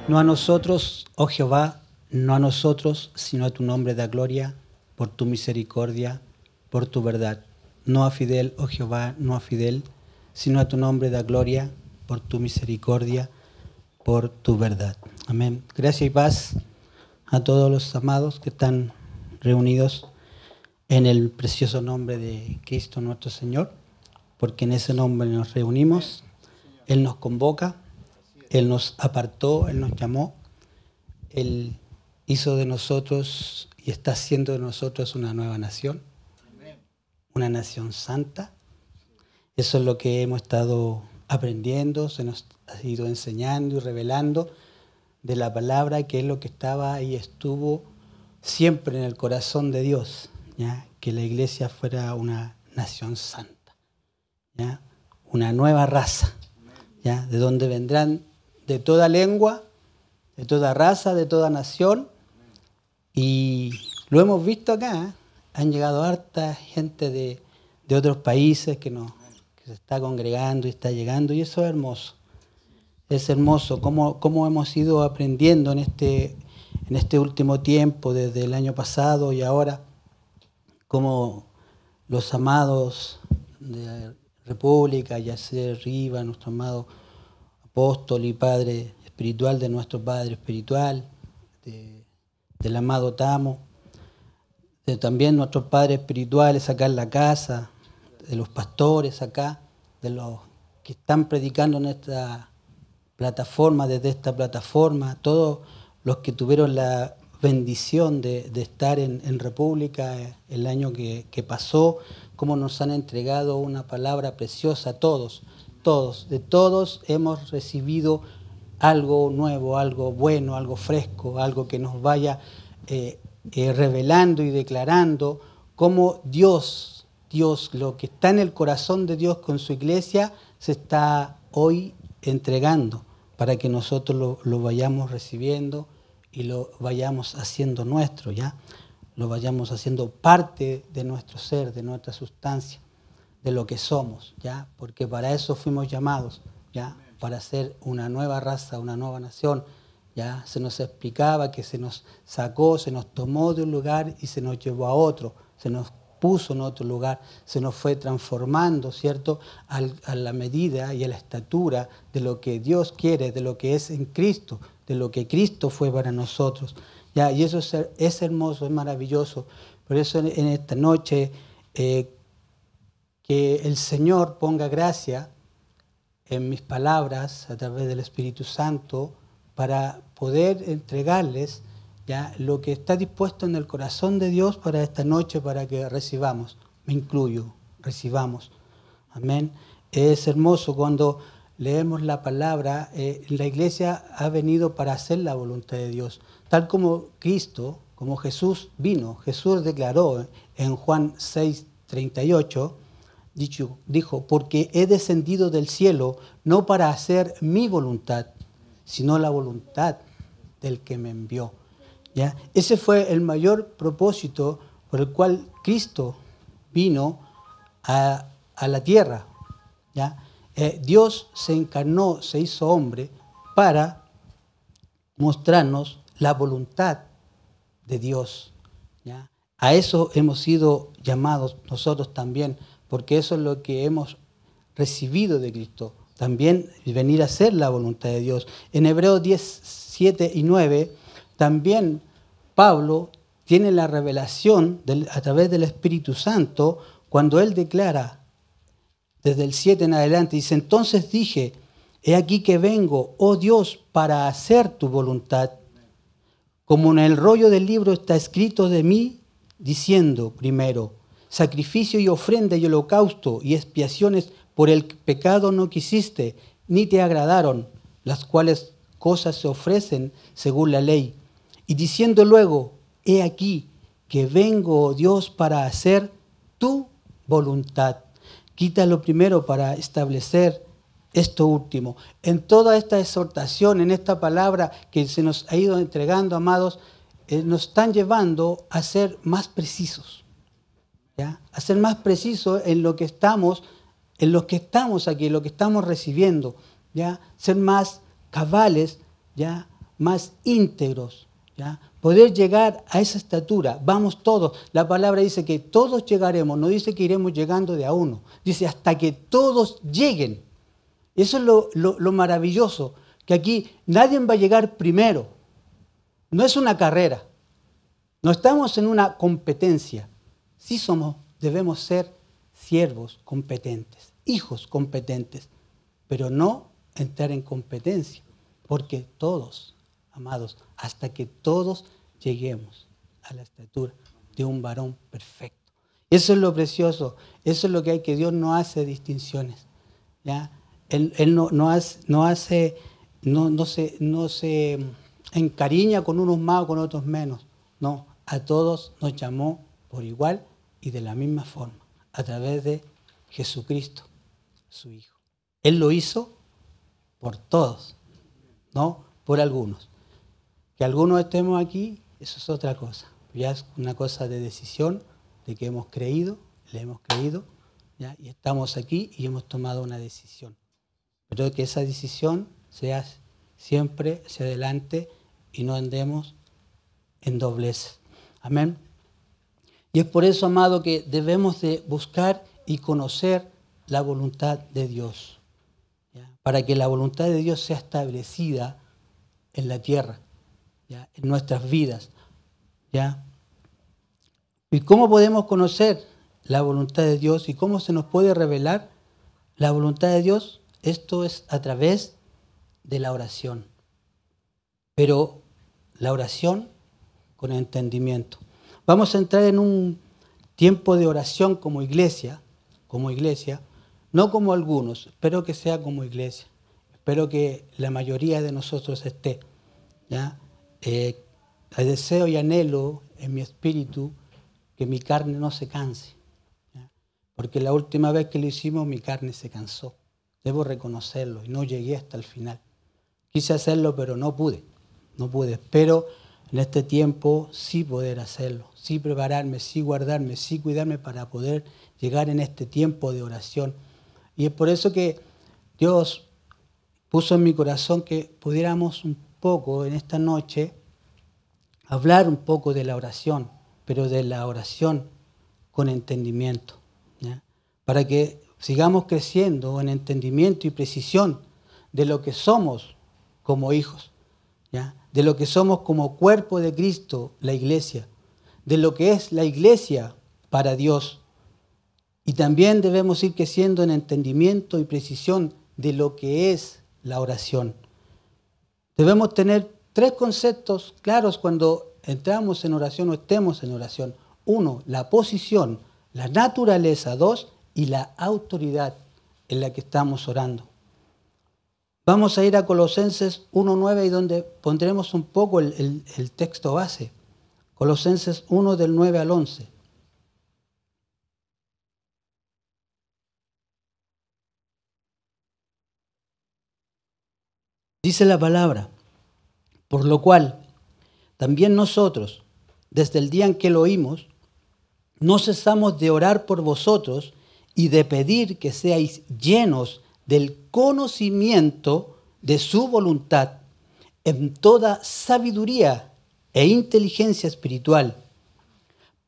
No a nosotros, oh Jehová, no a nosotros, sino a tu nombre da gloria, por tu misericordia, por tu verdad. No a Fidel, oh Jehová, no a Fidel, sino a tu nombre da gloria, por tu misericordia, por tu verdad. Amén. Gracia y paz a todos los amados que están reunidos en el precioso nombre de Cristo nuestro Señor, porque en ese nombre nos reunimos, Él nos convoca, Él nos apartó, Él nos llamó, Él hizo de nosotros y está haciendo de nosotros una nueva nación, una nación santa. Eso es lo que hemos estado aprendiendo, se nos ha ido enseñando y revelando de la palabra, que es lo que estaba y estuvo siempre en el corazón de Dios, ¿ya? Que la iglesia fuera una nación santa, ¿ya? Una nueva raza, ¿ya? De donde vendrán de toda lengua, de toda raza, de toda nación. Y lo hemos visto acá, ¿eh? Han llegado harta gente de otros países que se está congregando y está llegando, y eso es hermoso. Es hermoso cómo hemos ido aprendiendo en este último tiempo, desde el año pasado y ahora, cómo los amados de República, Yacer Riva, nuestro amado apóstol y padre espiritual de nuestro padre espiritual, del amado Tamo, de también nuestros padres espirituales acá en la casa, de los pastores acá, de los que están predicando en esta plataforma, desde esta plataforma, todos los que tuvieron la bendición de estar en República el año que pasó, cómo nos han entregado una palabra preciosa a todos, de todos hemos recibido algo nuevo, algo bueno, algo fresco, algo que nos vaya revelando y declarando cómo Dios, lo que está en el corazón de Dios con su iglesia, se está hoy entregando para que nosotros lo vayamos recibiendo y lo vayamos haciendo nuestro, ¿ya? Lo vayamos haciendo parte de nuestro ser, de nuestra sustancia, de lo que somos, ¿ya? Porque para eso fuimos llamados, ¿ya? Para ser una nueva raza, una nueva nación, ¿ya? Se nos explicaba que se nos sacó, se nos tomó de un lugar y se nos llevó a otro, se nos puso en otro lugar, se nos fue transformando, ¿cierto?, a la medida y a la estatura de lo que Dios quiere, de lo que es en Cristo, de lo que Cristo fue para nosotros, ¿ya? Y eso es hermoso, es maravilloso. Por eso en esta noche que el Señor ponga gracia en mis palabras a través del Espíritu Santo para poder entregarles, ¿ya?, lo que está dispuesto en el corazón de Dios para esta noche, para que recibamos. Me incluyo, recibamos. Amén. Es hermoso cuando leemos la palabra. La iglesia ha venido para hacer la voluntad de Dios. Tal como Cristo, como Jesús vino. Jesús declaró en Juan 6:38, dijo, porque he descendido del cielo no para hacer mi voluntad, sino la voluntad del que me envió. ¿Ya? Ese fue el mayor propósito por el cual Cristo vino a la tierra, ¿ya? Dios se encarnó, se hizo hombre para mostrarnos la voluntad de Dios, ¿ya? A eso hemos sido llamados nosotros también, porque eso es lo que hemos recibido de Cristo, también venir a hacer la voluntad de Dios. En Hebreos 10, 7 y 9, también Pablo tiene la revelación a través del Espíritu Santo cuando él declara, desde el 7 en adelante, dice, entonces dije, he aquí que vengo, oh Dios, para hacer tu voluntad. Como en el rollo del libro está escrito de mí, diciendo primero, sacrificio y ofrenda y holocausto y expiaciones por el pecado no quisiste, ni te agradaron, las cuales cosas se ofrecen según la ley. Y diciendo luego, he aquí que vengo, oh Dios, para hacer tu voluntad. Quita lo primero para establecer esto último. En toda esta exhortación, en esta palabra que se nos ha ido entregando, amados, nos están llevando a ser más precisos, ¿ya? A ser más precisos en lo que estamos aquí, en lo que estamos recibiendo, ¿ya? Ser más cabales, ¿ya? Más íntegros, ¿ya? Poder llegar a esa estatura. Vamos todos. La palabra dice que todos llegaremos, no dice que iremos llegando de a uno. Dice hasta que todos lleguen. Eso es lo maravilloso, que aquí nadie va a llegar primero. No es una carrera. No estamos en una competencia. Sí debemos ser siervos competentes, hijos competentes, pero no entrar en competencia, porque todos, amados, hasta que todos lleguemos a la estatura de un varón perfecto. Eso es lo precioso, eso es lo que hay, que Dios no hace distinciones, ¿ya? Él no se encariña con unos más o con otros menos. No, a todos nos llamó por igual y de la misma forma, a través de Jesucristo, su Hijo. Él lo hizo por todos, no por algunos. Que algunos estemos aquí, eso es otra cosa. Ya es una cosa de decisión, de que hemos creído, le hemos creído, ¿ya? Y estamos aquí y hemos tomado una decisión. Pero que esa decisión sea siempre hacia adelante y no andemos en doblez. Amén. Y es por eso, amado, que debemos de buscar y conocer la voluntad de Dios, ¿ya? Para que la voluntad de Dios sea establecida en la tierra, ¿ya? En nuestras vidas, ¿ya? ¿Y cómo podemos conocer la voluntad de Dios y cómo se nos puede revelar la voluntad de Dios? Esto es a través de la oración, pero la oración con entendimiento. Vamos a entrar en un tiempo de oración como iglesia, no como algunos, espero que sea como iglesia, espero que la mayoría de nosotros esté, ¿ya? Deseo y anhelo en mi espíritu que mi carne no se canse, ¿ya? Porque la última vez que lo hicimos mi carne se cansó, debo reconocerlo, y no llegué hasta el final. Quise hacerlo pero no pude, espero en este tiempo sí poder hacerlo, sí prepararme, sí guardarme, sí cuidarme para poder llegar en este tiempo de oración. Y es por eso que Dios puso en mi corazón que pudiéramos un poco en esta noche hablar un poco de la oración, pero de la oración con entendimiento, ¿ya? Para que sigamos creciendo en entendimiento y precisión de lo que somos como hijos, ¿ya? De lo que somos como cuerpo de Cristo, la iglesia, de lo que es la iglesia para Dios. Y también debemos ir creciendo en entendimiento y precisión de lo que es la oración. Debemos tener 3 conceptos claros cuando entramos en oración o estemos en oración. 1, la posición, la naturaleza. 2, y la autoridad en la que estamos orando. Vamos a ir a Colosenses 1:9 y donde pondremos un poco el texto base. Colosenses 1 del 9 al 11. Dice la palabra, por lo cual también nosotros, desde el día en que lo oímos, no cesamos de orar por vosotros y de pedir que seáis llenos del conocimiento de su voluntad en toda sabiduría e inteligencia espiritual,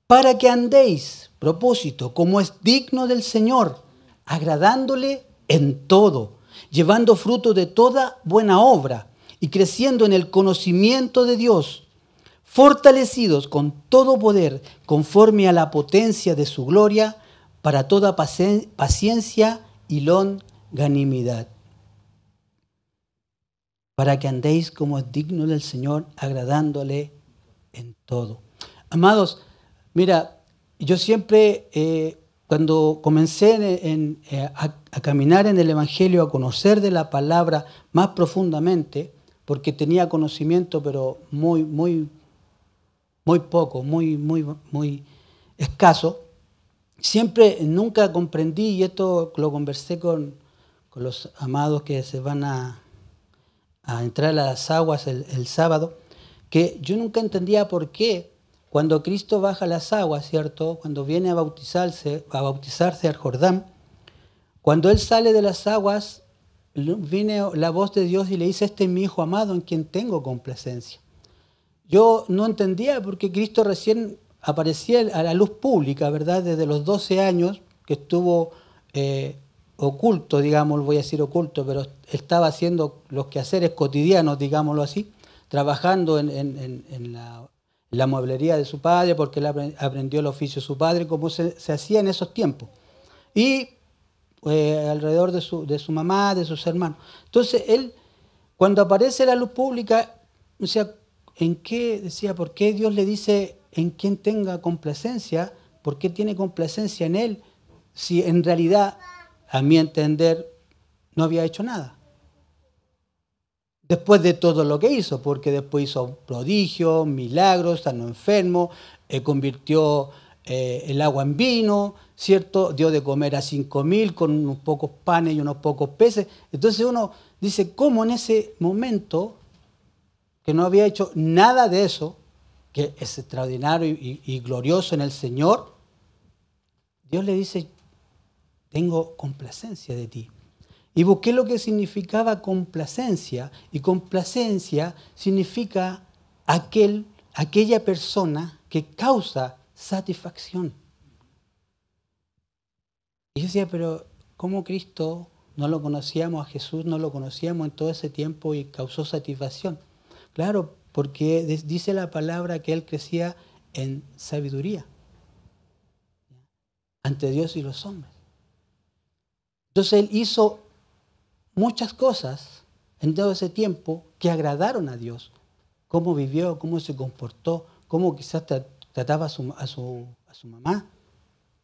para que andéis, propósito, como es digno del Señor, agradándole en todo, llevando fruto de toda buena obra y creciendo en el conocimiento de Dios, fortalecidos con todo poder conforme a la potencia de su gloria, para toda paciencia y longanimidad. Para que andéis como es digno del Señor, agradándole en todo. Amados, mira, yo siempre, cuando comencé a caminar en el Evangelio, a conocer de la palabra más profundamente, porque tenía conocimiento, pero muy poco, muy escaso, nunca comprendí, y esto lo conversé con los amados que se van a entrar a las aguas el sábado, que yo nunca entendía por qué cuando Cristo baja las aguas, ¿cierto? Cuando viene a bautizarse al Jordán, cuando Él sale de las aguas, viene la voz de Dios y le dice, este es mi Hijo amado en quien tengo complacencia. Yo no entendía por qué Cristo recién aparecía a la luz pública, ¿verdad? Desde los 12 años que estuvo oculto, digamos, voy a decir oculto, pero estaba haciendo los quehaceres cotidianos, digámoslo así, trabajando en la mueblería de su padre, porque él aprendió el oficio de su padre, como se hacía en esos tiempos. Y alrededor de su mamá, de sus hermanos. Entonces, él, cuando aparece la luz pública, o sea, ¿por qué Dios le dice en quien tenga complacencia? ¿Por qué tiene complacencia en él? Si en realidad, a mi entender, no había hecho nada. Después de todo lo que hizo, porque después hizo prodigios, milagros, sanó enfermos, convirtió el agua en vino, ¿cierto? Dio de comer a 5.000 con unos pocos panes y unos pocos peces. Entonces uno dice, ¿cómo en ese momento, que no había hecho nada de eso, que es extraordinario y glorioso en el Señor, Dios le dice, tengo complacencia de ti? Y busqué lo que significaba complacencia, y complacencia significa aquella persona que causa satisfacción. Y yo decía, pero ¿cómo Cristo no lo conocíamos, a Jesús no lo conocíamos en todo ese tiempo y causó satisfacción? Claro, porque dice la palabra que Él crecía en sabiduría ante Dios y los hombres. Entonces Él hizo muchas cosas en todo ese tiempo que agradaron a Dios. Cómo vivió, cómo se comportó, cómo quizás trataba a su mamá,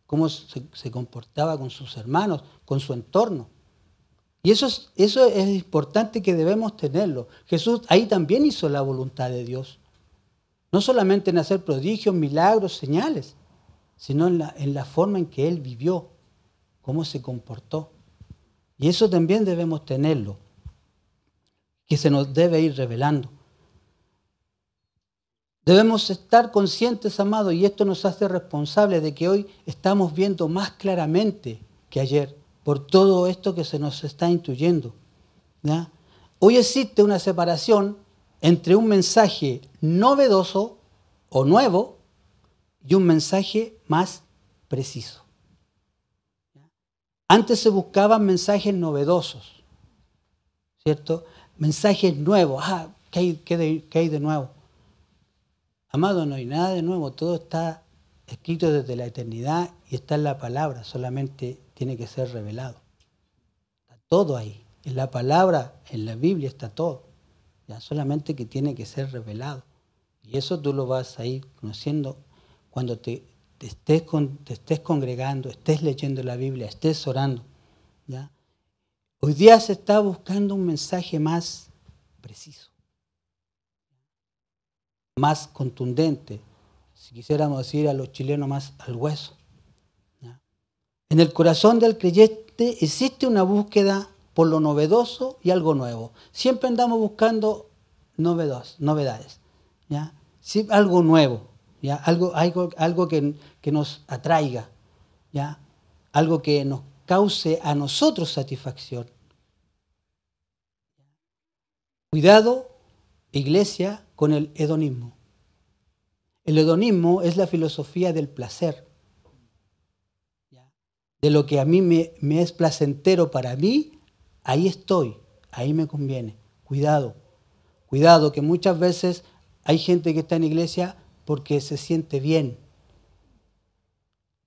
cómo se comportaba con sus hermanos, con su entorno. Y eso es importante, que debemos tenerlo. Jesús ahí también hizo la voluntad de Dios. No solamente en hacer prodigios, milagros, señales, sino en la forma en que Él vivió, cómo se comportó. Y eso también debemos tenerlo, que se nos debe ir revelando. Debemos estar conscientes, amados, y esto nos hace responsables de que hoy estamos viendo más claramente que ayer, por todo esto que se nos está intuyendo, ¿ya? Hoy existe una separación entre un mensaje novedoso o nuevo y un mensaje más preciso. Antes se buscaban mensajes novedosos, ¿cierto? Mensajes nuevos. ¿Qué hay de nuevo? Amado, no hay nada de nuevo, todo está escrito desde la eternidad y está en la palabra, solamente tiene que ser revelado. Está todo ahí, en la palabra, en la Biblia está todo, ya solamente que tiene que ser revelado. Y eso tú lo vas a ir conociendo cuando te estés congregando, estés leyendo la Biblia, estés orando, ¿ya? Hoy día se está buscando un mensaje más preciso, más contundente, si quisiéramos decir a los chilenos, más al hueso, ¿ya? En el corazón del creyente existe una búsqueda por lo novedoso y algo nuevo. Siempre andamos buscando novedades, ¿ya? Sí, algo nuevo, ¿ya? Algo que nos atraiga, ¿ya? Algo que nos cause a nosotros satisfacción. Cuidado, iglesia, con el hedonismo. El hedonismo es la filosofía del placer. De lo que a mí me es placentero para mí, ahí estoy, ahí me conviene. Cuidado, cuidado, que muchas veces hay gente que está en iglesia porque se siente bien,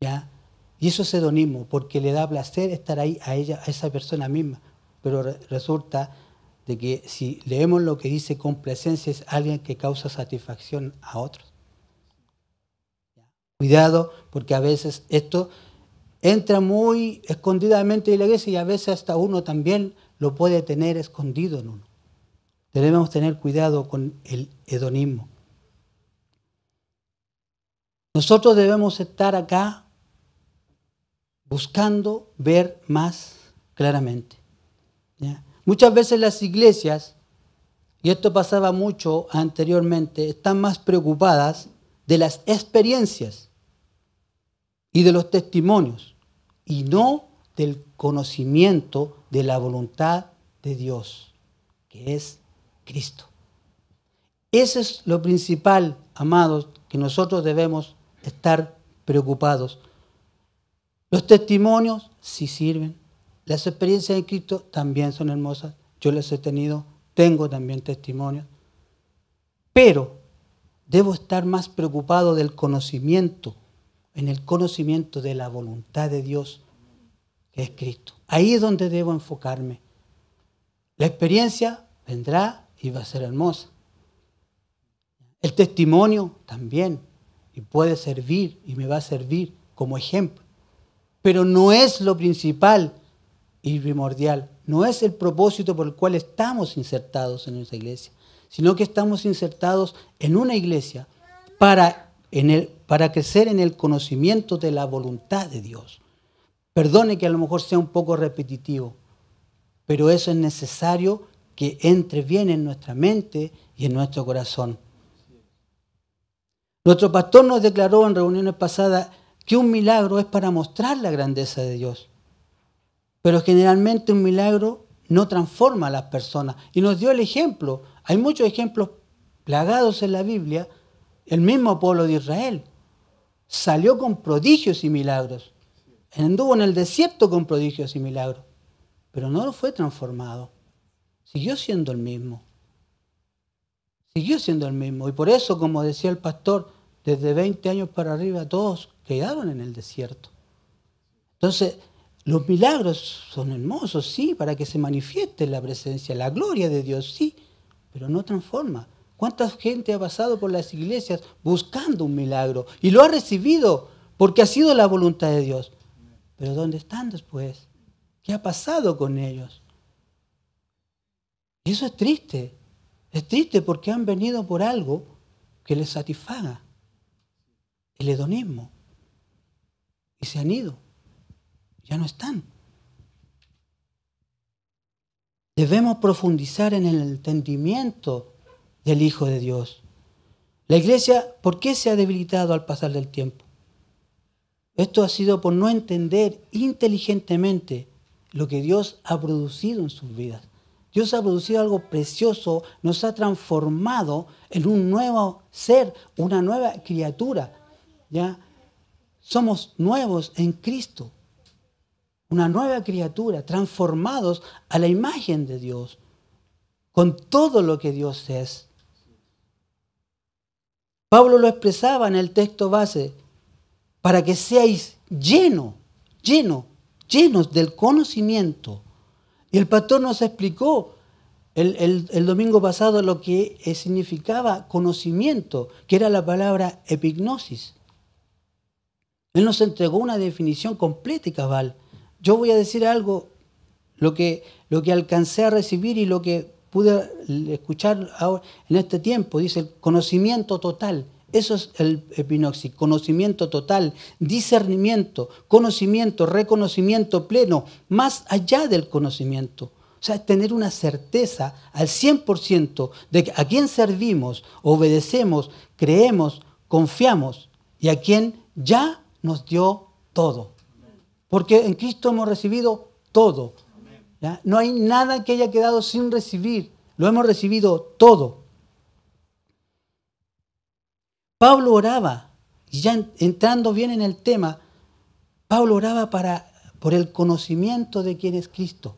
¿ya? Y eso es hedonismo, porque le da placer estar ahí a esa persona misma. Pero resulta de que si leemos lo que dice complacencia, es alguien que causa satisfacción a otros. Cuidado, porque a veces esto entra muy escondidamente en la iglesia y a veces hasta uno también lo puede tener escondido en uno. Debemos tener cuidado con el hedonismo. Nosotros debemos estar acá buscando ver más claramente, ¿ya? Muchas veces las iglesias y esto pasaba mucho anteriormente, están más preocupadas de las experiencias y de los testimonios, y no del conocimiento de la voluntad de Dios, que es Cristo. Eso es lo principal, amados, que nosotros debemos estar preocupados. Los testimonios sí sirven. Las experiencias de Cristo también son hermosas. Yo las he tenido, tengo también testimonios. Pero debo estar más preocupado del conocimiento, en el conocimiento de la voluntad de Dios, que es Cristo. Ahí es donde debo enfocarme. La experiencia vendrá y va a ser hermosa. El testimonio también, y puede servir, y me va a servir como ejemplo. Pero no es lo principal y primordial, no es el propósito por el cual estamos insertados en esa iglesia, sino que estamos insertados en una iglesia para crecer en el conocimiento de la voluntad de Dios. Perdone que a lo mejor sea un poco repetitivo, pero eso es necesario que entre bien en nuestra mente y en nuestro corazón. Nuestro pastor nos declaró en reuniones pasadas que un milagro es para mostrar la grandeza de Dios. Pero generalmente un milagro no transforma a las personas. Y nos dio el ejemplo. Hay muchos ejemplos plagados en la Biblia. El mismo pueblo de Israel salió con prodigios y milagros. Anduvo en el desierto con prodigios y milagros. Pero no fue transformado. Siguió siendo el mismo. Siguió siendo el mismo. Y por eso, como decía el pastor, desde 20 años para arriba todos quedaron en el desierto. Entonces, los milagros son hermosos, sí, para que se manifieste la presencia, la gloria de Dios, sí, pero no transforma. ¿Cuánta gente ha pasado por las iglesias buscando un milagro y lo ha recibido porque ha sido la voluntad de Dios? Pero ¿dónde están después? ¿Qué ha pasado con ellos? Y eso es triste. Es triste porque han venido por algo que les satisfaga. El hedonismo. Y se han ido. Ya no están. Debemos profundizar en el entendimiento del Hijo de Dios. La iglesia, ¿por qué se ha debilitado al pasar del tiempo? Esto ha sido por no entender inteligentemente lo que Dios ha producido en sus vidas. Dios ha producido algo precioso, nos ha transformado en un nuevo ser, una nueva criatura. ¿Ya? Somos nuevos en Cristo. Una nueva criatura, transformados a la imagen de Dios, con todo lo que Dios es. Pablo lo expresaba en el texto base, para que seáis llenos del conocimiento. Y el pastor nos explicó el domingo pasado lo que significaba conocimiento, que era la palabra epignosis. Él nos entregó una definición completa y cabal. Yo voy a decir algo, lo que alcancé a recibir y lo que pude escuchar ahora, en este tiempo. Dice el conocimiento total. Eso es el epignosis, conocimiento total, discernimiento, conocimiento, reconocimiento pleno, más allá del conocimiento. O sea, es tener una certeza al 100% de a quién servimos, obedecemos, creemos, confiamos y a quien ya nos dio todo. Porque en Cristo hemos recibido todo. ¿Ya? No hay nada que haya quedado sin recibir. Lo hemos recibido todo. Pablo oraba, y ya entrando bien en el tema, Pablo oraba por el conocimiento de quién es Cristo.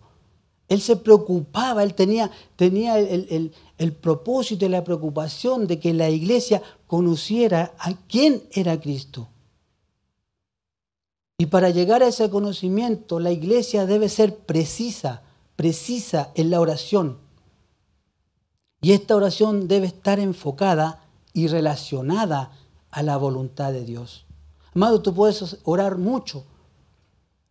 Él se preocupaba, él tenía el propósito y la preocupación de que la iglesia conociera a quién era Cristo. Y para llegar a ese conocimiento, la iglesia debe ser precisa en la oración. Y esta oración debe estar enfocada y relacionada a la voluntad de Dios. Amado, tú puedes orar mucho,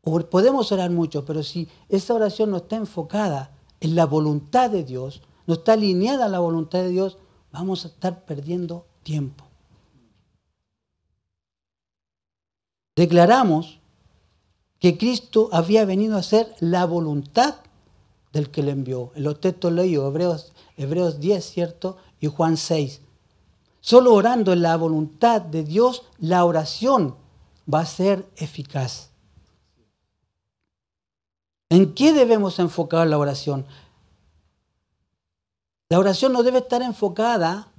o podemos orar mucho, pero si esa oración no está enfocada en la voluntad de Dios, no está alineada a la voluntad de Dios, vamos a estar perdiendo tiempo. Declaramos que Cristo había venido a hacer la voluntad del que le envió. En los textos leídos, Hebreos 10, ¿cierto? Y Juan 6. Solo orando en la voluntad de Dios, la oración va a ser eficaz. ¿En qué debemos enfocar la oración? La oración no debe estar enfocada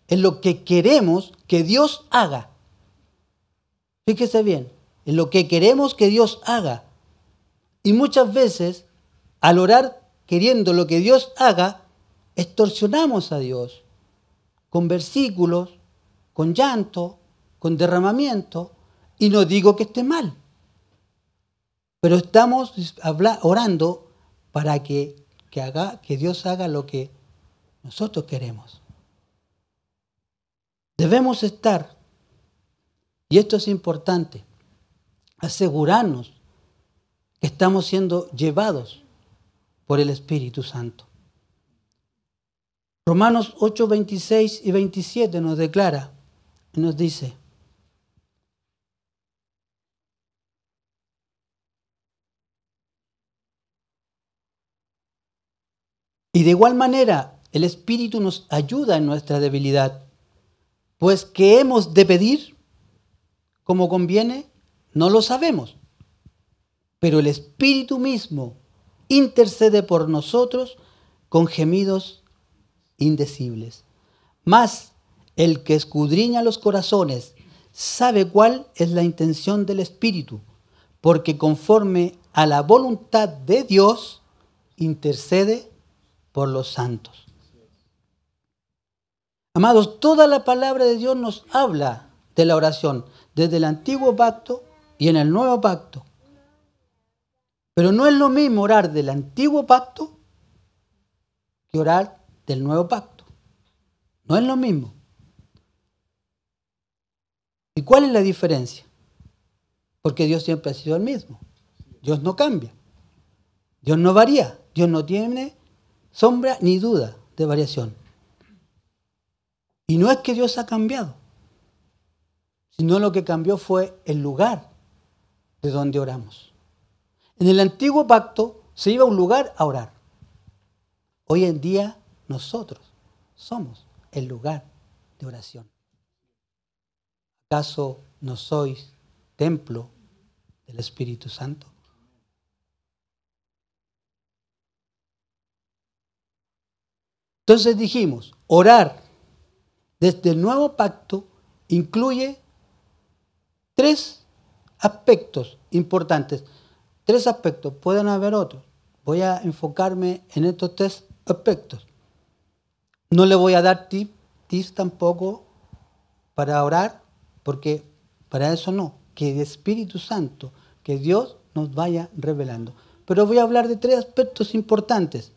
en lo que queremos que Dios haga. Fíjese bien, en lo que queremos que Dios haga. Y muchas veces, al orar queriendo lo que Dios haga, extorsionamos a Dios con versículos, con llanto, con derramamiento, y no digo que esté mal, pero estamos orando para que Dios haga lo que nosotros queremos. Debemos estar, y esto es importante, asegurarnos que estamos siendo llevados por el Espíritu Santo. Romanos 8, 26 y 27 nos declara y nos dice: y de igual manera el Espíritu nos ayuda en nuestra debilidad, pues ¿qué hemos de pedir como conviene? No lo sabemos, pero el Espíritu mismo intercede por nosotros con gemidos indecibles. Mas el que escudriña los corazones sabe cuál es la intención del Espíritu, porque conforme a la voluntad de Dios intercede por los santos. Amados, toda la palabra de Dios nos habla de la oración, desde el antiguo pacto y en el nuevo pacto. Pero no es lo mismo orar del antiguo pacto que orar del nuevo pacto. No es lo mismo. ¿Y cuál es la diferencia? Porque Dios siempre ha sido el mismo. Dios no cambia. Dios no varía. Dios no tiene sombra ni duda de variación. Y no es que Dios ha cambiado, sino lo que cambió fue el lugar de donde oramos. En el antiguo pacto se iba a un lugar a orar. Hoy en día nosotros somos el lugar de oración. ¿Acaso no sois templo del Espíritu Santo? Entonces dijimos, orar desde el nuevo pacto incluye 3 aspectos importantes. 3 aspectos, pueden haber otros. Voy a enfocarme en estos 3 aspectos. No le voy a dar tips tampoco para orar, porque para eso no. Que el Espíritu Santo, que Dios nos vaya revelando. Pero voy a hablar de 3 aspectos importantes.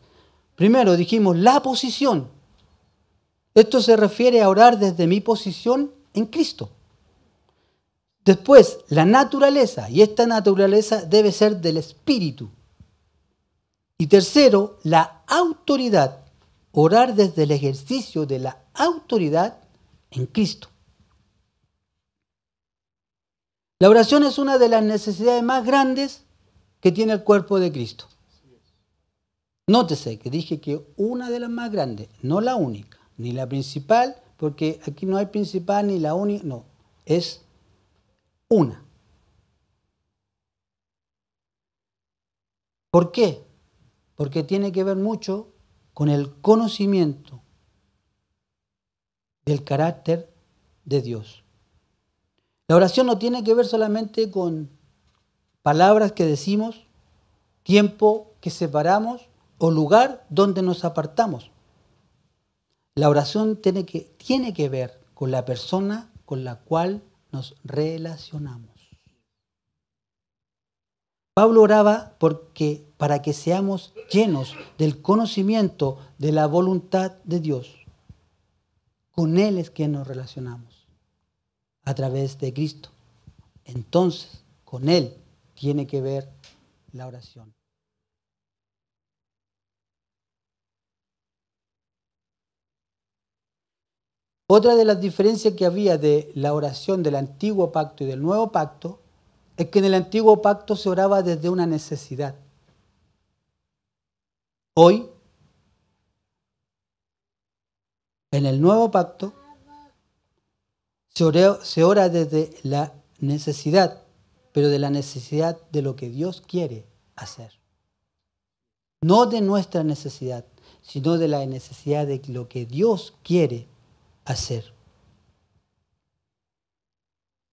Primero dijimos la posición. Esto se refiere a orar desde mi posición en Cristo. Después, la naturaleza, y esta naturaleza debe ser del Espíritu. Y tercero, la autoridad, orar desde el ejercicio de la autoridad en Cristo. La oración es una de las necesidades más grandes que tiene el cuerpo de Cristo. Nótese que dije que una de las más grandes, no la única, ni la principal, porque aquí no hay principal ni la única, no, es una. ¿Por qué? Porque tiene que ver mucho con el conocimiento del carácter de Dios. La oración no tiene que ver solamente con palabras que decimos, tiempo que separamos o lugar donde nos apartamos. La oración tiene que ver con la persona con la cual nos relacionamos. Pablo oraba para que seamos llenos del conocimiento de la voluntad de Dios. Con Él es que nos relacionamos, a través de Cristo. Entonces, con Él tiene que ver la oración. Otra de las diferencias que había de la oración del antiguo pacto y del nuevo pacto es que en el antiguo pacto se oraba desde una necesidad. Hoy, en el nuevo pacto, se ora desde la necesidad, pero de la necesidad de lo que Dios quiere hacer. No de nuestra necesidad, sino de la necesidad de lo que Dios quiere hacer.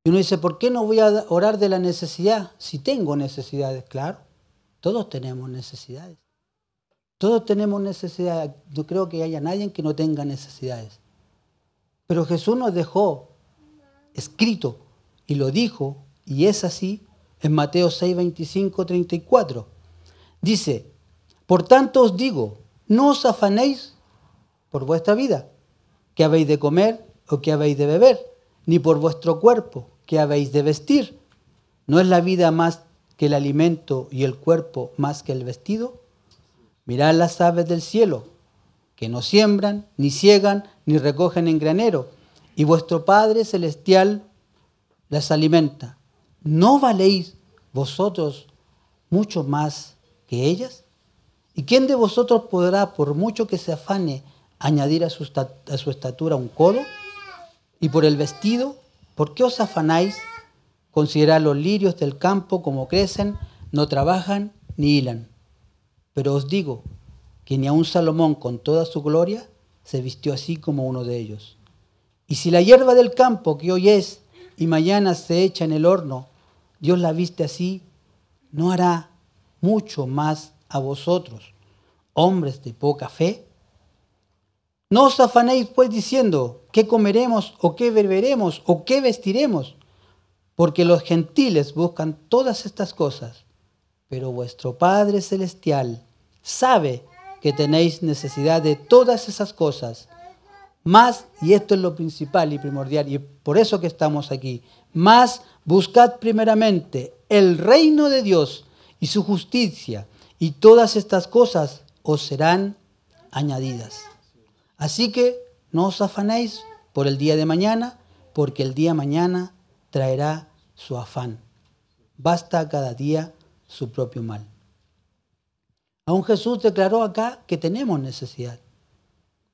Y uno dice, ¿por qué no voy a orar de la necesidad si tengo necesidades? Claro, todos tenemos necesidades. Todos tenemos necesidades. No creo que haya nadie que no tenga necesidades. Pero Jesús nos dejó escrito y lo dijo, y es así, en Mateo 6, 25, 34. Dice, por tanto os digo, no os afanéis por vuestra vida, qué habéis de comer o qué habéis de beber, ni por vuestro cuerpo, qué habéis de vestir. ¿No es la vida más que el alimento y el cuerpo más que el vestido? Mirad las aves del cielo, que no siembran, ni ciegan, ni recogen en granero, y vuestro Padre Celestial las alimenta. ¿No valéis vosotros mucho más que ellas? ¿Y quién de vosotros podrá, por mucho que se afane, añadir a su estatura un codo? Y por el vestido, ¿por qué os afanáis? Considerad los lirios del campo como crecen, no trabajan ni hilan. Pero os digo que ni aun Salomón con toda su gloria se vistió así como uno de ellos. Y si la hierba del campo que hoy es y mañana se echa en el horno, Dios la viste así, ¿no hará mucho más a vosotros, hombres de poca fe? No os afanéis pues diciendo, ¿qué comeremos o qué beberemos o qué vestiremos? Porque los gentiles buscan todas estas cosas, pero vuestro Padre Celestial sabe que tenéis necesidad de todas esas cosas. Más, y esto es lo principal y primordial, y por eso que estamos aquí, más buscad primeramente el reino de Dios y su justicia, y todas estas cosas os serán añadidas. Así que no os afanéis por el día de mañana, porque el día de mañana traerá su afán. Basta a cada día su propio mal. Aún Jesús declaró acá que tenemos necesidad,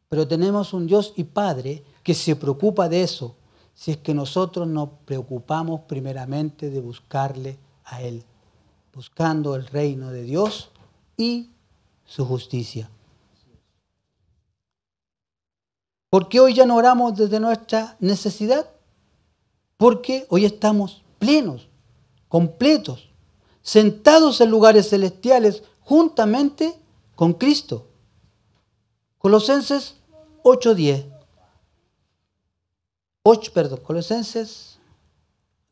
pero tenemos un Dios y Padre que se preocupa de eso, si es que nosotros nos preocupamos primeramente de buscarle a Él, buscando el reino de Dios y su justicia. ¿Por qué hoy ya no oramos desde nuestra necesidad? Porque hoy estamos plenos, completos, sentados en lugares celestiales juntamente con Cristo. Colosenses 8:10. Colosenses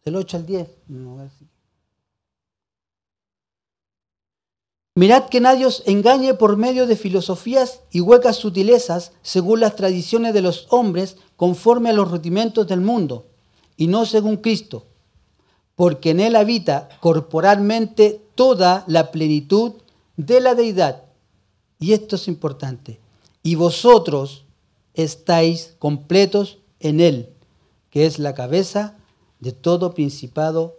del 8 al 10. Mirad que nadie os engañe por medio de filosofías y huecas sutilezas según las tradiciones de los hombres conforme a los rudimentos del mundo y no según Cristo, porque en Él habita corporalmente toda la plenitud de la deidad. Y esto es importante. Y vosotros estáis completos en Él, que es la cabeza de todo principado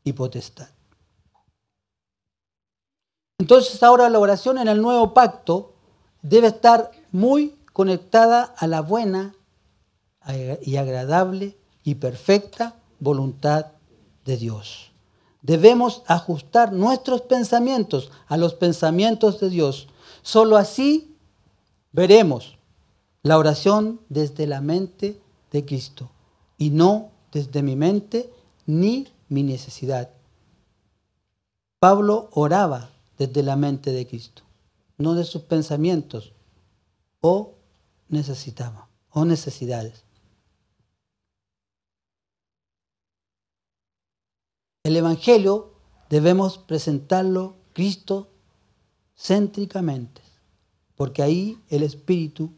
y potestad. Entonces ahora la oración en el nuevo pacto debe estar muy conectada a la buena y agradable y perfecta voluntad de Dios. Debemos ajustar nuestros pensamientos a los pensamientos de Dios. Solo así veremos la oración desde la mente de Cristo y no desde mi mente ni mi necesidad. Pablo oraba desde la mente de Cristo, no de sus pensamientos o necesidades. El Evangelio debemos presentarlo cristocéntricamente, porque ahí el Espíritu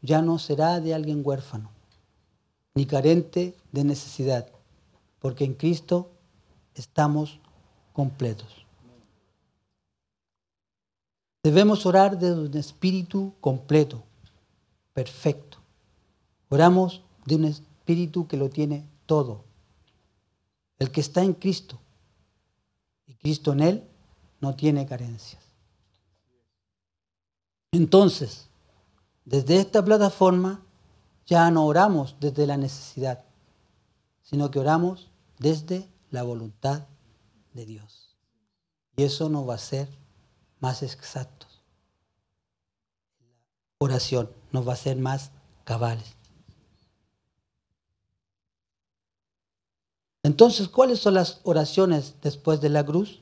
ya no será de alguien huérfano, ni carente de necesidad, porque en Cristo estamos completos. Debemos orar desde un espíritu completo, perfecto. Oramos de un espíritu que lo tiene todo. El que está en Cristo y Cristo en él no tiene carencias. Entonces, desde esta plataforma ya no oramos desde la necesidad, sino que oramos desde la voluntad de Dios. Y eso nos va a hacer más exactos. Oración nos va a hacer más cabales. Entonces, ¿cuáles son las oraciones después de la cruz?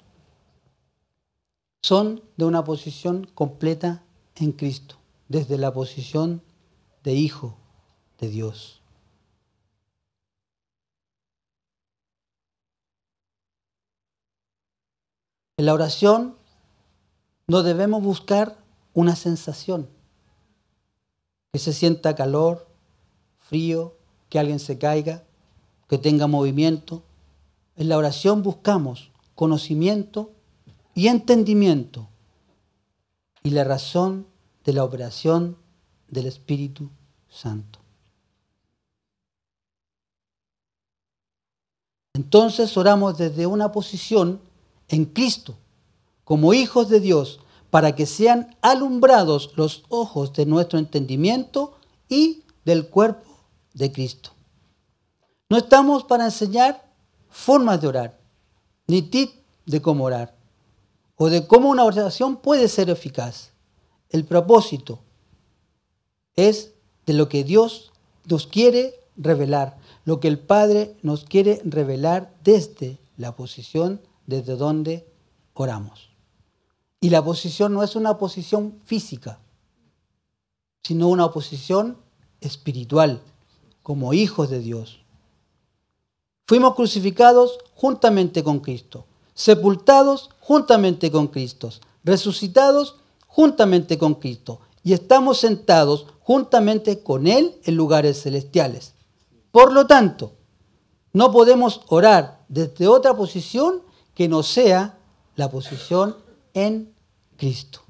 Son de una posición completa en Cristo, desde la posición de Hijo de Dios. En la oración no debemos buscar una sensación, que se sienta calor, frío, que alguien se caiga, que tenga movimiento. En la oración buscamos conocimiento y entendimiento y la razón de la operación del Espíritu Santo. Entonces oramos desde una posición en Cristo, como hijos de Dios, para que sean alumbrados los ojos de nuestro entendimiento y del cuerpo de Cristo. No estamos para enseñar formas de orar, ni tips de cómo orar, o de cómo una oración puede ser eficaz. El propósito es de lo que Dios nos quiere revelar, lo que el Padre nos quiere revelar desde la posición desde donde oramos. Y la posición no es una posición física, sino una posición espiritual, como hijos de Dios. Fuimos crucificados juntamente con Cristo, sepultados juntamente con Cristo, resucitados juntamente con Cristo y estamos sentados juntamente con Él en lugares celestiales. Por lo tanto, no podemos orar desde otra posición que no sea la posición en Cristo.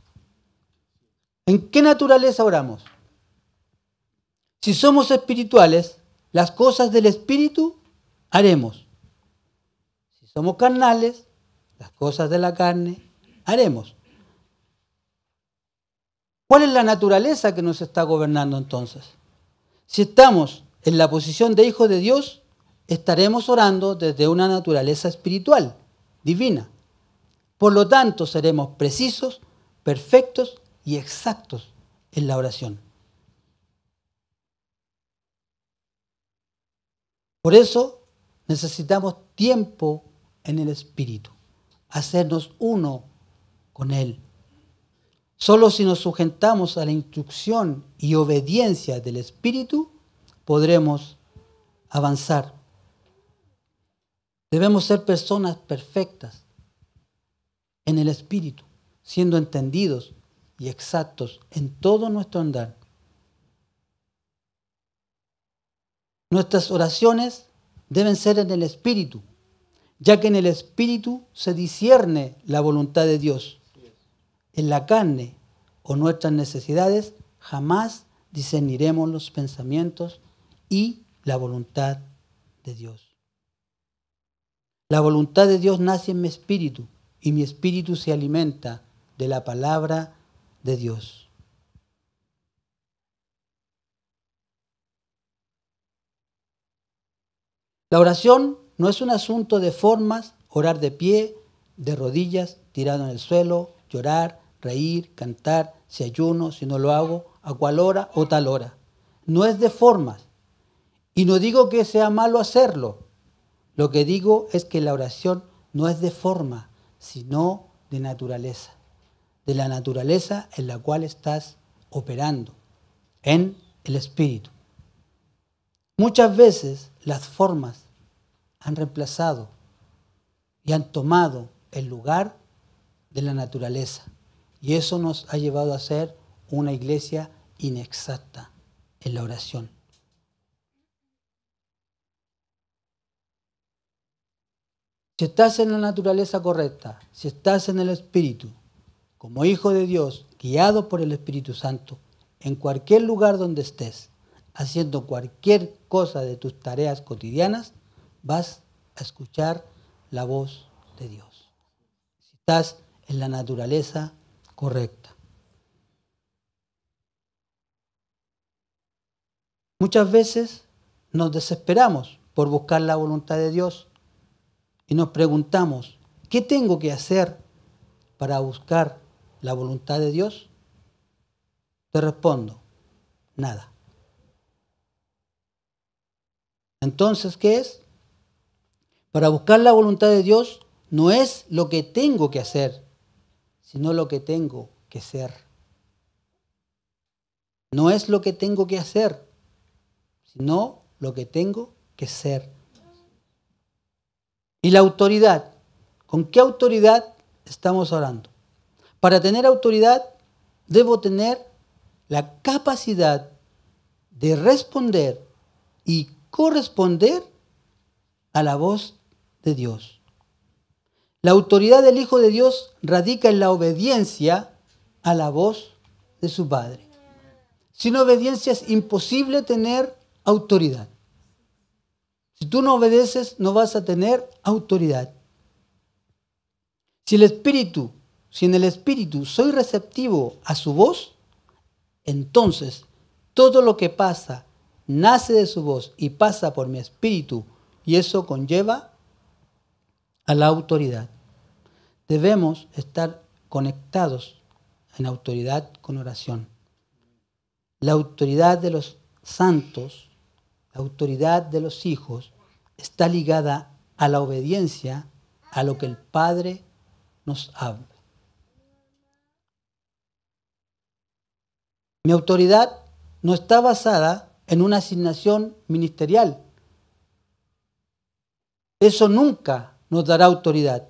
¿En qué naturaleza oramos? Si somos espirituales, las cosas del Espíritu haremos. Si somos carnales, las cosas de la carne haremos. ¿Cuál es la naturaleza que nos está gobernando entonces? Si estamos en la posición de hijos de Dios, estaremos orando desde una naturaleza espiritual, divina. Por lo tanto, seremos precisos, perfectos y exactos en la oración. Por eso necesitamos tiempo en el Espíritu, hacernos uno con Él. Solo si nos sujetamos a la instrucción y obediencia del Espíritu, podremos avanzar. Debemos ser personas perfectas en el Espíritu, siendo entendidos y exactos en todo nuestro andar. Nuestras oraciones deben ser en el Espíritu, ya que en el Espíritu se discierne la voluntad de Dios. En la carne o nuestras necesidades jamás discerniremos los pensamientos y la voluntad de Dios. La voluntad de Dios nace en mi espíritu y mi espíritu se alimenta de la palabra de Dios. La oración no es un asunto de formas, orar de pie, de rodillas, tirado en el suelo, llorar, reír, cantar, si ayuno, si no lo hago, a cuál hora o tal hora. No es de formas. Y no digo que sea malo hacerlo. Lo que digo es que la oración no es de forma, sino de naturaleza. De la naturaleza en la cual estás operando, en el Espíritu. Muchas veces las formas han reemplazado y han tomado el lugar de la naturaleza. Y eso nos ha llevado a ser una iglesia inexacta en la oración. Si estás en la naturaleza correcta, si estás en el Espíritu, como hijo de Dios, guiado por el Espíritu Santo, en cualquier lugar donde estés, haciendo cualquier cosa de tus tareas cotidianas, vas a escuchar la voz de Dios. Si estás en la naturaleza correcta. Muchas veces nos desesperamos por buscar la voluntad de Dios y nos preguntamos, ¿qué tengo que hacer para buscar la voluntad de Dios? Te respondo, nada. Entonces, ¿qué es? Para buscar la voluntad de Dios no es lo que tengo que hacer, sino lo que tengo que ser. No es lo que tengo que hacer, sino lo que tengo que ser. Y la autoridad, ¿con qué autoridad estamos orando? Para tener autoridad debo tener la capacidad de responder y corresponder a la voz de Dios. La autoridad del Hijo de Dios radica en la obediencia a la voz de su Padre. Sin obediencia es imposible tener autoridad. Si tú no obedeces, no vas a tener autoridad. Si en el Espíritu soy receptivo a su voz, entonces todo lo que pasa nace de su voz y pasa por mi espíritu, y eso conlleva a la autoridad. Debemos estar conectados en autoridad con oración. La autoridad de los santos, la autoridad de los hijos, está ligada a la obediencia a lo que el Padre nos habla. Mi autoridad no está basada en una asignación ministerial. Eso nunca nos dará autoridad.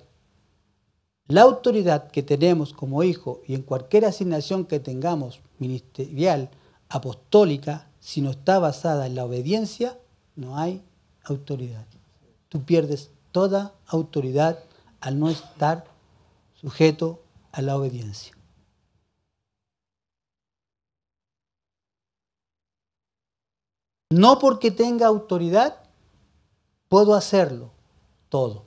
La autoridad que tenemos como hijo y en cualquier asignación que tengamos ministerial, apostólica, si no está basada en la obediencia, no hay autoridad. Tú pierdes toda autoridad al no estar sujeto a la obediencia. No porque tenga autoridad puedo hacerlo todo.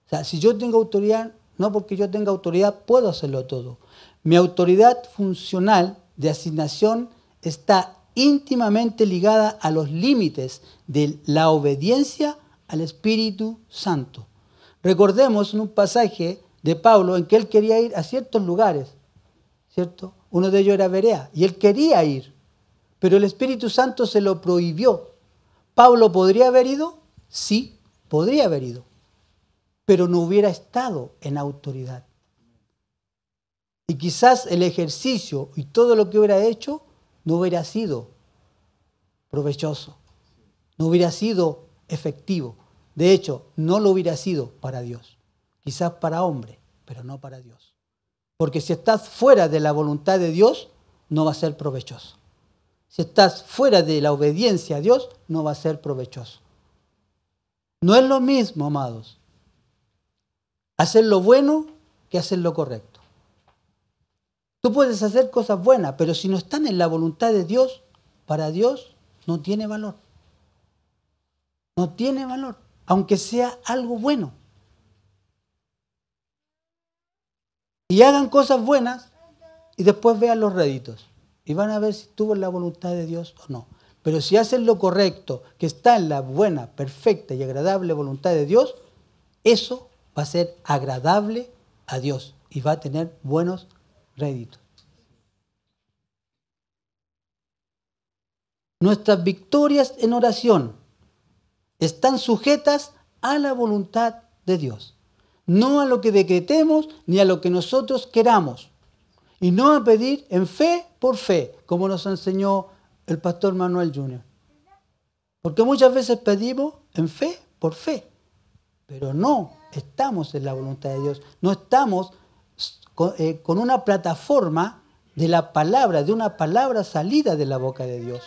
O sea, si yo tengo autoridad, no porque yo tenga autoridad puedo hacerlo todo. Mi autoridad funcional de asignación está íntimamente ligada a los límites de la obediencia al Espíritu Santo. Recordemos en un pasaje de Pablo en que él quería ir a ciertos lugares, ¿cierto? Uno de ellos era Berea, y él quería ir, pero el Espíritu Santo se lo prohibió. ¿Pablo podría haber ido? Sí, podría haber ido, pero no hubiera estado en autoridad. Y quizás el ejercicio y todo lo que hubiera hecho no hubiera sido provechoso, no hubiera sido efectivo. De hecho, no lo hubiera sido para Dios. Quizás para hombre, pero no para Dios. Porque si estás fuera de la voluntad de Dios, no va a ser provechoso. Si estás fuera de la obediencia a Dios, no va a ser provechoso. No es lo mismo, amados, hacer lo bueno que hacer lo correcto. Tú puedes hacer cosas buenas, pero si no están en la voluntad de Dios, para Dios no tiene valor. No tiene valor, aunque sea algo bueno. Y hagan cosas buenas y después vean los réditos. Y van a ver si estuvo en la voluntad de Dios o no. Pero si hacen lo correcto, que está en la buena, perfecta y agradable voluntad de Dios, eso va a ser agradable a Dios y va a tener buenos réditos. Nuestras victorias en oración están sujetas a la voluntad de Dios, no a lo que decretemos ni a lo que nosotros queramos, y no a pedir en fe por fe, como nos enseñó el pastor Manuel Jr. Porque muchas veces pedimos en fe por fe, pero no estamos en la voluntad de Dios, no estamos con una plataforma de la palabra, de una palabra salida de la boca de Dios.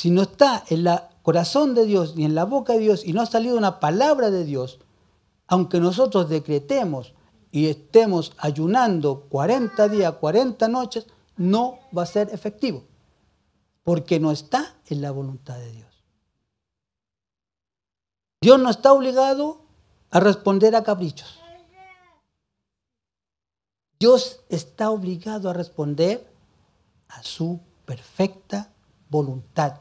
Si no está en el corazón de Dios ni en la boca de Dios y no ha salido una palabra de Dios, aunque nosotros decretemos y estemos ayunando 40 días, 40 noches, no va a ser efectivo, porque no está en la voluntad de Dios. Dios no está obligado a responder a caprichos. Dios está obligado a responder a su perfecta voluntad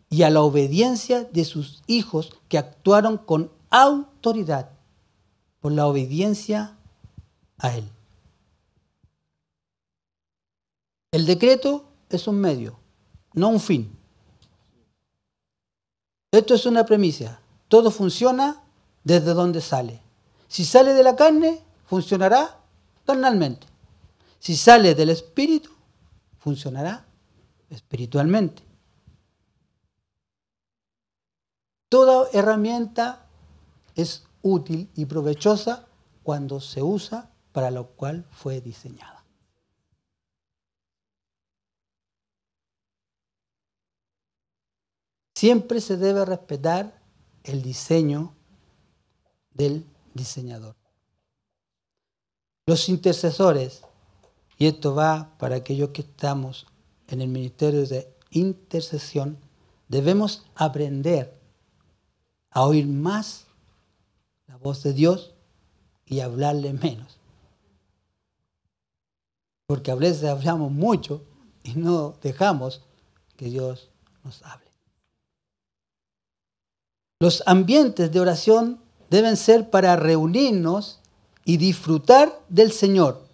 y a la obediencia de sus hijos que actuaron con autoridad por la obediencia a Él. El decreto es un medio, no un fin. Esto es una premisa. Todo funciona desde donde sale. Si sale de la carne, funcionará carnalmente. Si sale del espíritu, funcionará espiritualmente. Toda herramienta es útil y provechosa cuando se usa para lo cual fue diseñada. Siempre se debe respetar el diseño del diseñador. Los intercesores, y esto va para aquellos que estamos en el ministerio de intercesión, debemos aprender a oír más la voz de Dios y hablarle menos. Porque a veces hablamos mucho y no dejamos que Dios nos hable. Los ambientes de oración deben ser para reunirnos y disfrutar del Señor,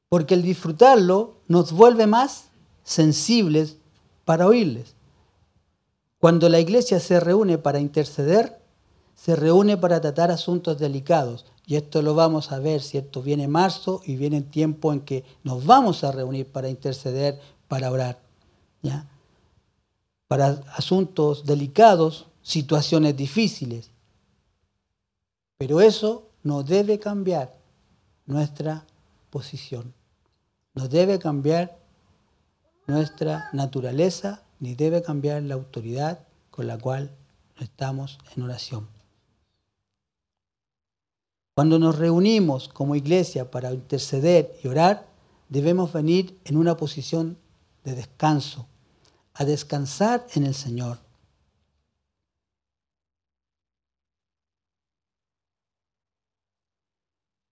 porque el disfrutarlo nos vuelve más sensibles para oírles. Cuando la iglesia se reúne para interceder, se reúne para tratar asuntos delicados. Y esto lo vamos a ver, ¿cierto? Viene marzo y viene el tiempo en que nos vamos a reunir para interceder, para orar, ¿ya? Para asuntos delicados, situaciones difíciles. Pero eso no debe cambiar nuestra posición. No debe cambiar nuestra naturaleza, ni debe cambiar la autoridad con la cual estamos en oración. Cuando nos reunimos como iglesia para interceder y orar, debemos venir en una posición de descanso, a descansar en el Señor.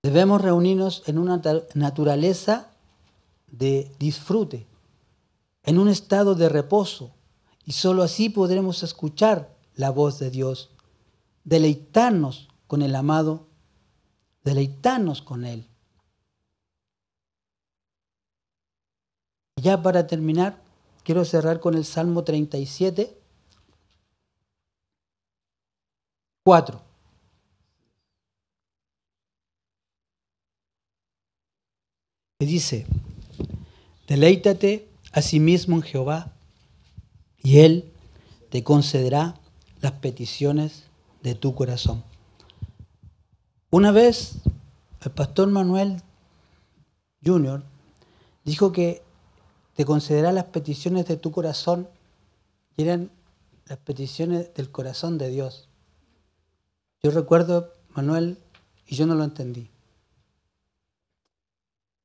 Debemos reunirnos en una naturaleza de disfrute, en un estado de reposo, y sólo así podremos escuchar la voz de Dios, deleitarnos con el amado, deleitarnos con Él. Y ya para terminar, quiero cerrar con el Salmo 37, 4. Que dice: deleítate a sí mismo en Jehová, y Él te concederá las peticiones de tu corazón. Una vez el pastor Manuel Jr. dijo que te concederá las peticiones de tu corazón, y eran las peticiones del corazón de Dios. Yo recuerdo, Manuel, y yo no lo entendí.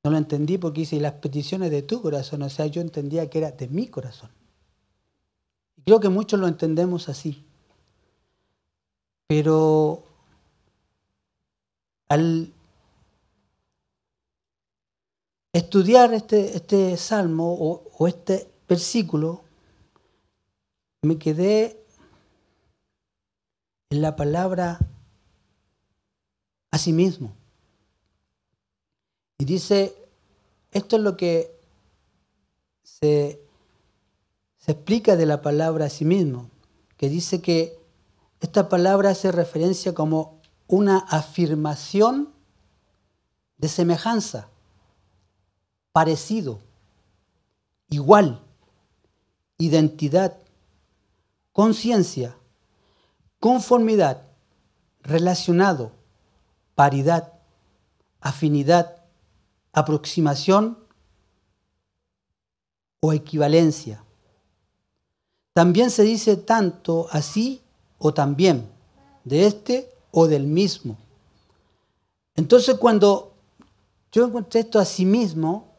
No lo entendí porque dice, las peticiones de tu corazón, o sea, yo entendía que era de mi corazón. Y creo que muchos lo entendemos así. Pero al estudiar este salmo o este versículo, me quedé en la palabra a sí mismo. Y dice, esto es lo que se explica de la palabra a sí mismo, que dice que esta palabra hace referencia como una afirmación de semejanza, parecido, igual, identidad, conciencia, conformidad, relacionado, paridad, afinidad, aproximación o equivalencia. También se dice tanto así o también, de este o del mismo. Entonces cuando yo encontré esto a sí mismo,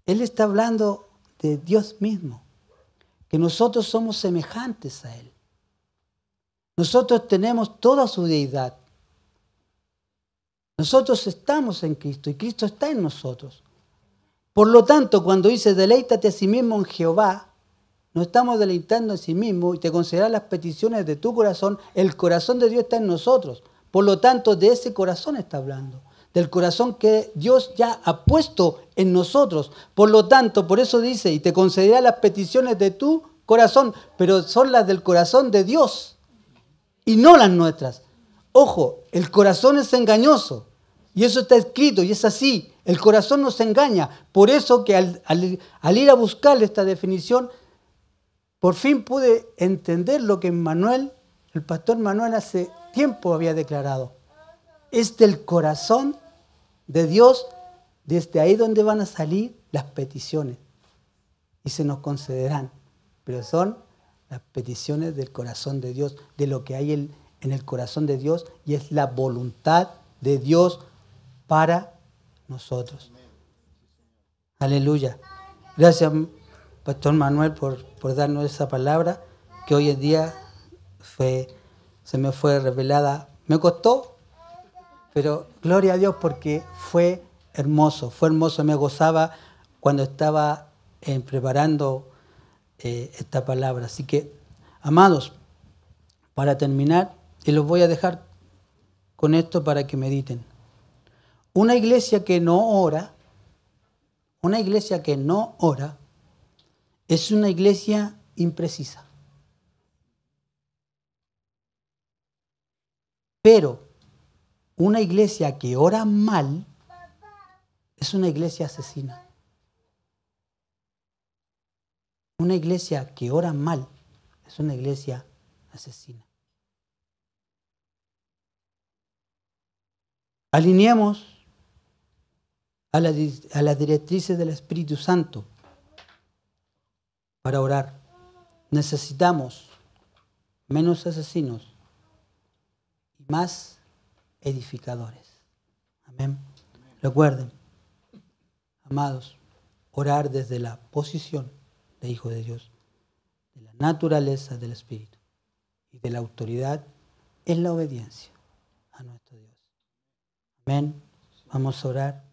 Él está hablando de Dios mismo, que nosotros somos semejantes a Él. Nosotros tenemos toda su deidad. Nosotros estamos en Cristo y Cristo está en nosotros. Por lo tanto, cuando dice deleítate a sí mismo en Jehová, nos estamos deleitando en sí mismo y te concederá las peticiones de tu corazón. El corazón de Dios está en nosotros. Por lo tanto, de ese corazón está hablando. Del corazón que Dios ya ha puesto en nosotros. Por lo tanto, por eso dice, y te concederá las peticiones de tu corazón, pero son las del corazón de Dios y no las nuestras. Ojo, el corazón es engañoso y eso está escrito y es así. El corazón nos engaña. Por eso que al ir a buscar esta definición, por fin pude entender lo que Manuel, el pastor Manuel, hace tiempo había declarado. Es del corazón de Dios, desde ahí donde van a salir las peticiones y se nos concederán. Pero son las peticiones del corazón de Dios, de lo que hay en el corazón de Dios y es la voluntad de Dios para nosotros. Aleluya. Gracias, pastor Manuel, por darnos esa palabra que hoy en día se me fue revelada. Me costó, pero gloria a Dios porque fue hermoso, me gozaba cuando estaba preparando esta palabra. Así que, amados, para terminar, y los voy a dejar con esto para que mediten. Una iglesia que no ora, es una iglesia imprecisa. Pero una iglesia que ora mal es una iglesia asesina. Una iglesia que ora mal es una iglesia asesina. Alineemos a las directrices del Espíritu Santo para orar. Necesitamos menos asesinos y más edificadores. Amén. Recuerden, amados, orar desde la posición de hijo de Dios, de la naturaleza del Espíritu y de la autoridad es la obediencia a nuestro Dios. Amén. Vamos a orar.